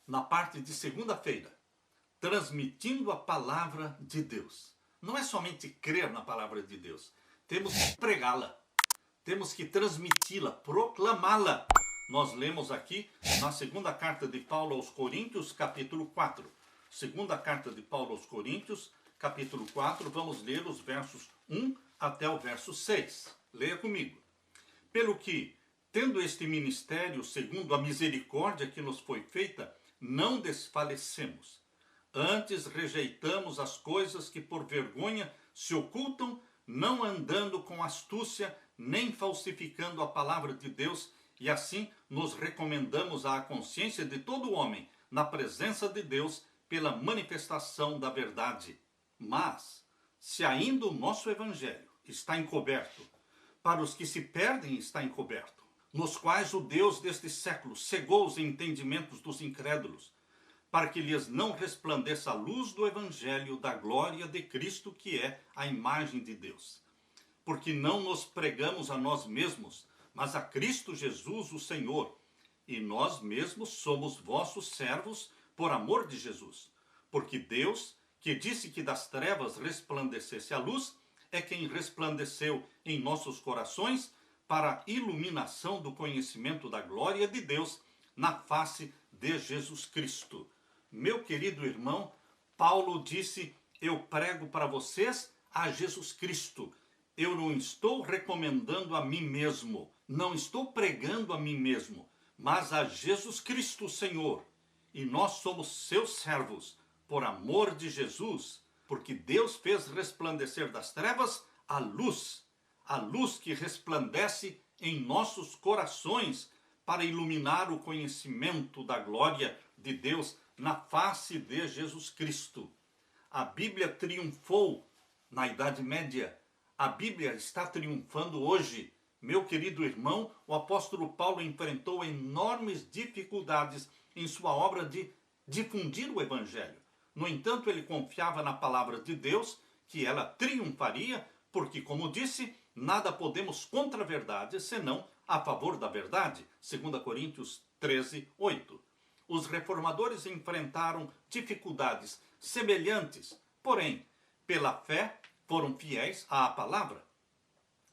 na parte de segunda-feira, transmitindo a palavra de Deus. Não é somente crer na palavra de Deus, temos que pregá-la, temos que transmiti-la, proclamá-la. Nós lemos aqui na segunda carta de Paulo aos Coríntios, capítulo 4. Segunda carta de Paulo aos Coríntios, capítulo 4, vamos ler os versos 1 até o verso 6. Leia comigo. Pelo que, tendo este ministério, segundo a misericórdia que nos foi feita, não desfalecemos. Antes rejeitamos as coisas que por vergonha se ocultam, não andando com astúcia, nem falsificando a palavra de Deus, e assim nos recomendamos à consciência de todo homem, na presença de Deus, pela manifestação da verdade. Mas, se ainda o nosso evangelho está encoberto, para os que se perdem está encoberto, nos quais o Deus deste século cegou os entendimentos dos incrédulos, para que lhes não resplandeça a luz do evangelho da glória de Cristo, que é a imagem de Deus. Porque não nos pregamos a nós mesmos, mas a Cristo Jesus, o Senhor, e nós mesmos somos vossos servos por amor de Jesus. Porque Deus, que disse que das trevas resplandecesse a luz, é quem resplandeceu em nossos corações para a iluminação do conhecimento da glória de Deus na face de Jesus Cristo. Meu querido irmão, Paulo disse, eu prego para vocês a Jesus Cristo. Eu não estou recomendando a mim mesmo, não estou pregando a mim mesmo, mas a Jesus Cristo, Senhor. E nós somos seus servos, por amor de Jesus, porque Deus fez resplandecer das trevas a luz que resplandece em nossos corações para iluminar o conhecimento da glória de Deus na face de Jesus Cristo. A Bíblia triunfou na Idade Média. A Bíblia está triunfando hoje. Meu querido irmão, o apóstolo Paulo enfrentou enormes dificuldades em sua obra de difundir o Evangelho. No entanto, ele confiava na palavra de Deus, que ela triunfaria, porque, como disse, nada podemos contra a verdade, senão a favor da verdade. 2 Coríntios 13, 8. Os reformadores enfrentaram dificuldades semelhantes, porém, pela fé, foram fiéis à palavra.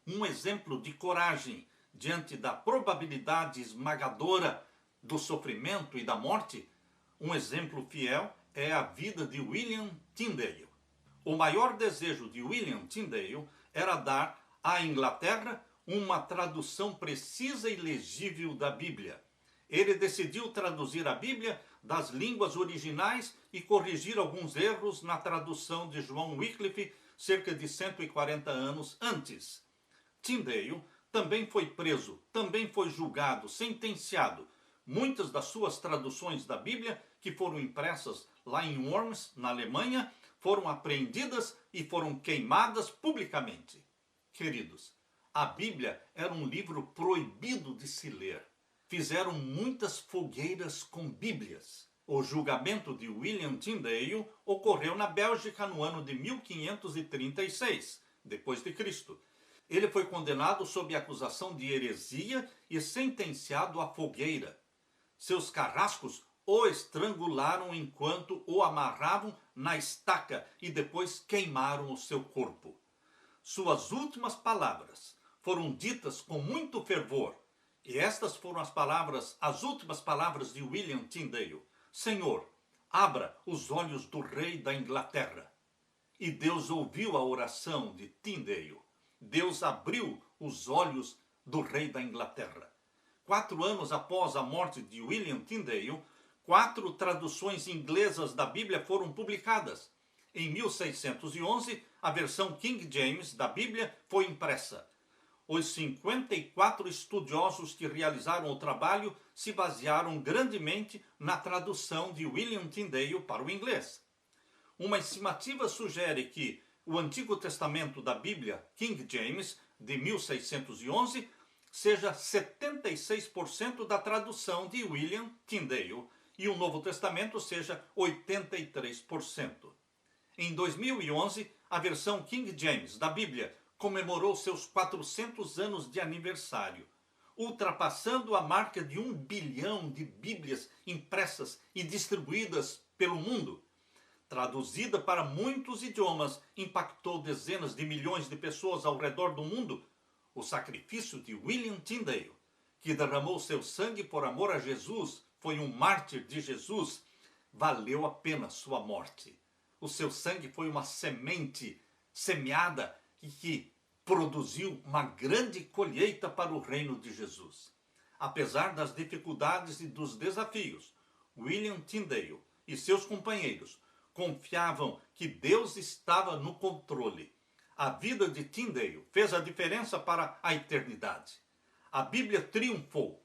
Um exemplo de coragem diante da probabilidade esmagadora do sofrimento e da morte, um exemplo fiel é a vida de William Tyndale. O maior desejo de William Tyndale era dar à Inglaterra uma tradução precisa e legível da Bíblia. Ele decidiu traduzir a Bíblia das línguas originais e corrigir alguns erros na tradução de João Wycliffe cerca de 140 anos antes. Tyndale também foi preso, também foi julgado, sentenciado. Muitas das suas traduções da Bíblia, que foram impressas lá em Worms, na Alemanha, foram apreendidas e foram queimadas publicamente. Queridos, a Bíblia era um livro proibido de se ler. Fizeram muitas fogueiras com Bíblias. O julgamento de William Tyndale ocorreu na Bélgica no ano de 1536, depois de Cristo. Ele foi condenado sob acusação de heresia e sentenciado à fogueira. Seus carrascos o estrangularam enquanto o amarravam na estaca e depois queimaram o seu corpo. Suas últimas palavras foram ditas com muito fervor. E estas foram as últimas palavras de William Tyndale. Senhor, abra os olhos do rei da Inglaterra. E Deus ouviu a oração de Tyndale. Deus abriu os olhos do rei da Inglaterra. 4 anos após a morte de William Tyndale, 4 traduções inglesas da Bíblia foram publicadas. Em 1611, a versão King James da Bíblia foi impressa. Os 54 estudiosos que realizaram o trabalho se basearam grandemente na tradução de William Tyndale para o inglês. Uma estimativa sugere que o Antigo Testamento da Bíblia, King James, de 1611, seja 76% da tradução de William Tyndale e o Novo Testamento seja 83%. Em 2011, a versão King James da Bíblia comemorou seus 400 anos de aniversário. ultrapassando a marca de 1 bilhão de Bíblias impressas e distribuídas pelo mundo. Traduzida para muitos idiomas, impactou dezenas de milhões de pessoas ao redor do mundo. O sacrifício de William Tyndale, que derramou seu sangue por amor a Jesus, foi um mártir de Jesus, valeu a pena sua morte. O seu sangue foi uma semente semeada e que produziu uma grande colheita para o reino de Jesus. Apesar das dificuldades e dos desafios, William Tyndale e seus companheiros confiavam que Deus estava no controle. A vida de Tyndale fez a diferença para a eternidade. A Bíblia triunfou.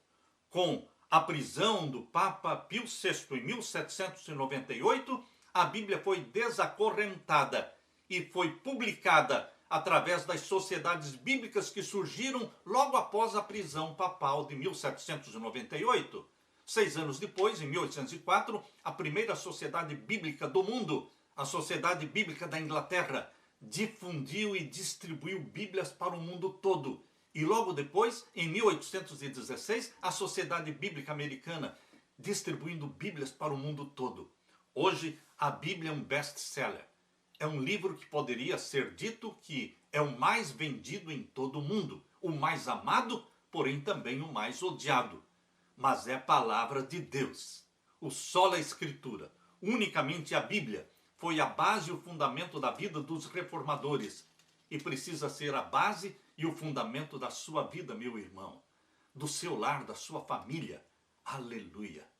Com a prisão do Papa Pio VI em 1798, a Bíblia foi desacorrentada e foi publicada através das sociedades bíblicas que surgiram logo após a prisão papal de 1798. 6 anos depois, em 1804, a primeira sociedade bíblica do mundo, a Sociedade Bíblica da Inglaterra, difundiu e distribuiu Bíblias para o mundo todo. E logo depois, em 1816, a Sociedade Bíblica Americana, distribuindo Bíblias para o mundo todo. Hoje, a Bíblia é um best-seller. É um livro que poderia ser dito que é o mais vendido em todo o mundo, o mais amado, porém também o mais odiado. Mas é a palavra de Deus. O sola Escritura, unicamente a Bíblia, foi a base e o fundamento da vida dos reformadores. E precisa ser a base e o fundamento da sua vida, meu irmão. Do seu lar, da sua família. Aleluia.